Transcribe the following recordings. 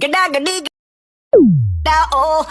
Geda gedi geda oh.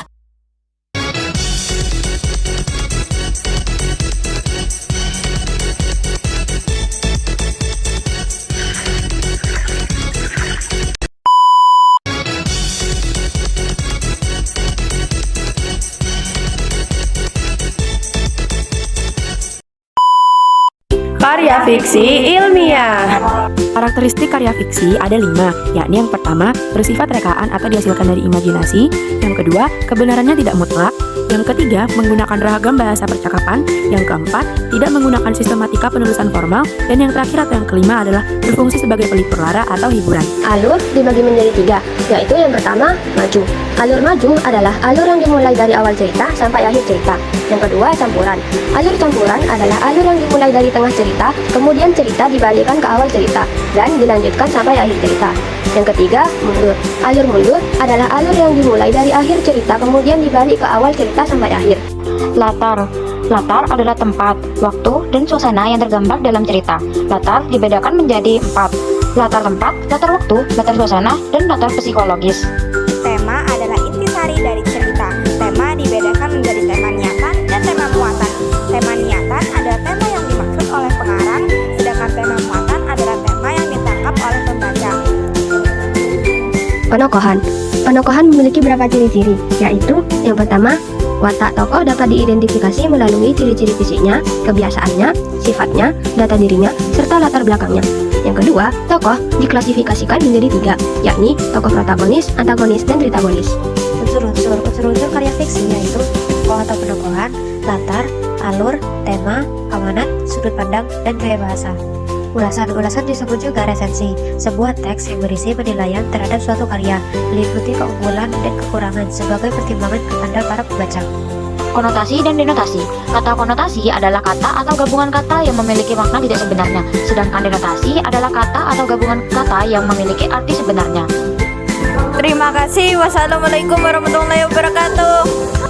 Karya fiksi ilmiah. Karakteristik karya fiksi ada 5, yakni yang pertama, bersifat rekaan atau dihasilkan dari imajinasi. Yang kedua, kebenarannya tidak mutlak. Yang ketiga, menggunakan ragam bahasa percakapan. Yang keempat, tidak menggunakan sistematika penulisan formal. Dan yang terakhir atau yang kelima adalah berfungsi sebagai pelipur lara atau hiburan. Alur dibagi menjadi 3, yaitu yang pertama, maju. Alur maju adalah alur yang dimulai dari awal cerita sampai akhir cerita. Yang kedua, campuran. Alur campuran adalah alur yang dimulai dari tengah cerita, kemudian cerita dibalikkan ke awal cerita, dan dilanjutkan sampai akhir cerita. Yang ketiga, mundur. Alur mundur adalah alur yang dimulai dari akhir cerita, kemudian dibalik ke awal cerita sampai akhir. Latar. Latar adalah tempat, waktu, dan suasana yang tergambar dalam cerita. Latar dibedakan menjadi 4. Latar tempat, latar waktu, latar suasana, dan latar psikologis. Tema adalah intisari dari cerita. Tema dibedakan menjadi tema niatan dan tema muatan. Tema niatan adalah tema yang dimaksud oleh pengarang, sedangkan tema muatan adalah tema yang ditangkap oleh pembaca. Penokohan. Penokohan memiliki beberapa ciri-ciri, yaitu yang pertama, watak tokoh dapat diidentifikasi melalui ciri-ciri fisiknya, kebiasaannya, sifatnya, data dirinya, serta latar belakangnya. Yang kedua, tokoh diklasifikasikan menjadi 3, yakni tokoh protagonis, antagonis, dan tritagonis. Unsur-unsur karya fiksi yaitu tokoh atau penokohan, latar, alur, tema, amanat, sudut pandang, dan gaya bahasa. Ulasan disebut juga resensi, sebuah teks yang berisi penilaian terhadap suatu karya, meliputi keunggulan dan kekurangan sebagai pertimbangan kepada para pembaca. Konotasi dan denotasi. Kata konotasi adalah kata atau gabungan kata yang memiliki makna tidak sebenarnya, sedangkan denotasi adalah kata atau gabungan kata yang memiliki arti sebenarnya. Terima kasih. Wassalamualaikum warahmatullahi wabarakatuh.